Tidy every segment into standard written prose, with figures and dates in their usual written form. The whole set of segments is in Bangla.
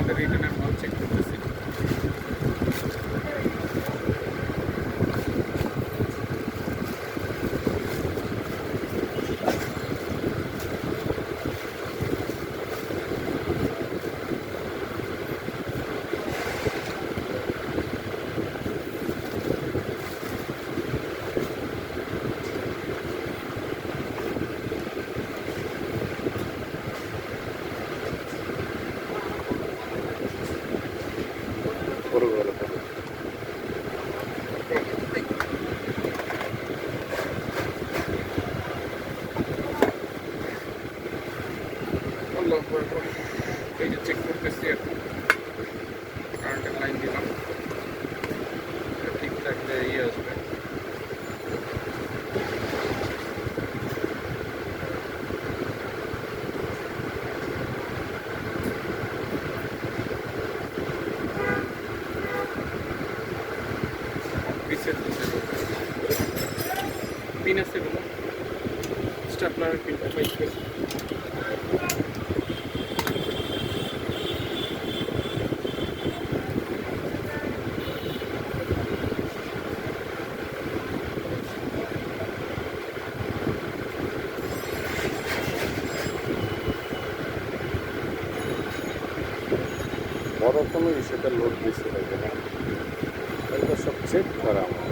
আমাদের রিটার্নের মাল চেক করতেছি। এই যে চেক করতেছি এখন, কারেন্টের লাইন দিলাম, ঠিক থাকলে আসবে। পিন আছে কোনো স্টাপলারের পিনটা বাইক করে বড় কোনো সেটা লোড বেশি লাগে না, এটা সব চেক করা আমার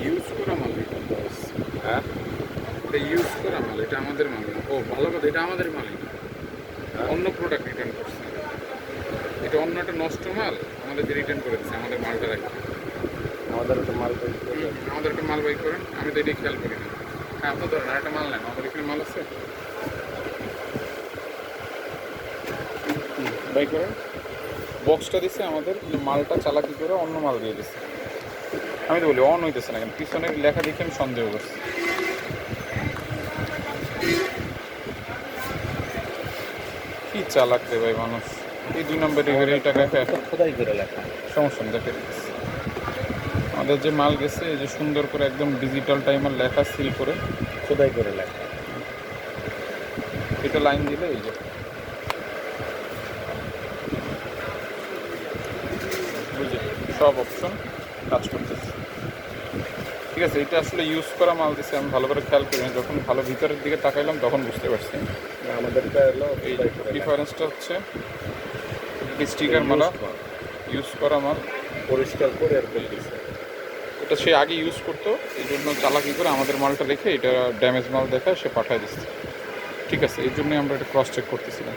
ইউজ করা মাল। হ্যাঁ, এটা ইউজ করা মাল, এটা আমাদের মাল না। ও ভালো কথা, এটা আমাদের মালই না, অন্য প্রোডাক্ট রিটার্ন করছে। এটা অন্য একটা নষ্ট মাল আমাদের রিটার্ন করে দিচ্ছে, আমাদের মালটা রাখি। আমাদের একটা মাল আমাদের একটা মাল বাই করেন, আমি তো এটাই খেয়াল করি না। হ্যাঁ, আপনার ধরেন আরেকটা মাল নেন, আমাদের এখানে মাল আছে, বাই করেন। বক্সটা দিচ্ছে আমাদের, মালটা চালাকি করে অন্য মাল দিয়ে দিচ্ছে। আমি তো বলি অন হইতেছে না কেন, পিছনের লেখা দেখে আমি সন্দেহ করছি। কি চালাক রে ভাই মানুষ, এই 2 নম্বর ডেলিভারি টাকা খোদাই করে লেখা, সমস্যা নেই। দেখে আমাদের যে মাল গেছে, এই যে সুন্দর করে একদম ডিজিটাল টাইমার লেখা, সিল করে খোদাই করে লেখা। এটা লাইন দিলে এই যে বুঝে সব অপশন কাজ করতেছে। ঠিক আছে, এটা আসলে ইউজ করা মাল দিচ্ছে, আমি ভালো করে খেয়াল করিনি। যখন ভালো ভিতরের দিকে তাকাইলাম তখন বুঝতে পারছি। আমাদেরটা হলো এই ডিফারেন্সটা হচ্ছে স্টিকার মালা, ইউজ করা মাল পরিষ্কার করে আর দিচ্ছে। এটা সে আগে ইউজ করতো, এই জন্য চালাকি করে আমাদের মালটা রেখে এটা ড্যামেজ মাল দেখায় সে পাঠায় দিচ্ছে। ঠিক আছে, এই জন্যই আমরা এটা ক্রস চেক করতেছিলাম।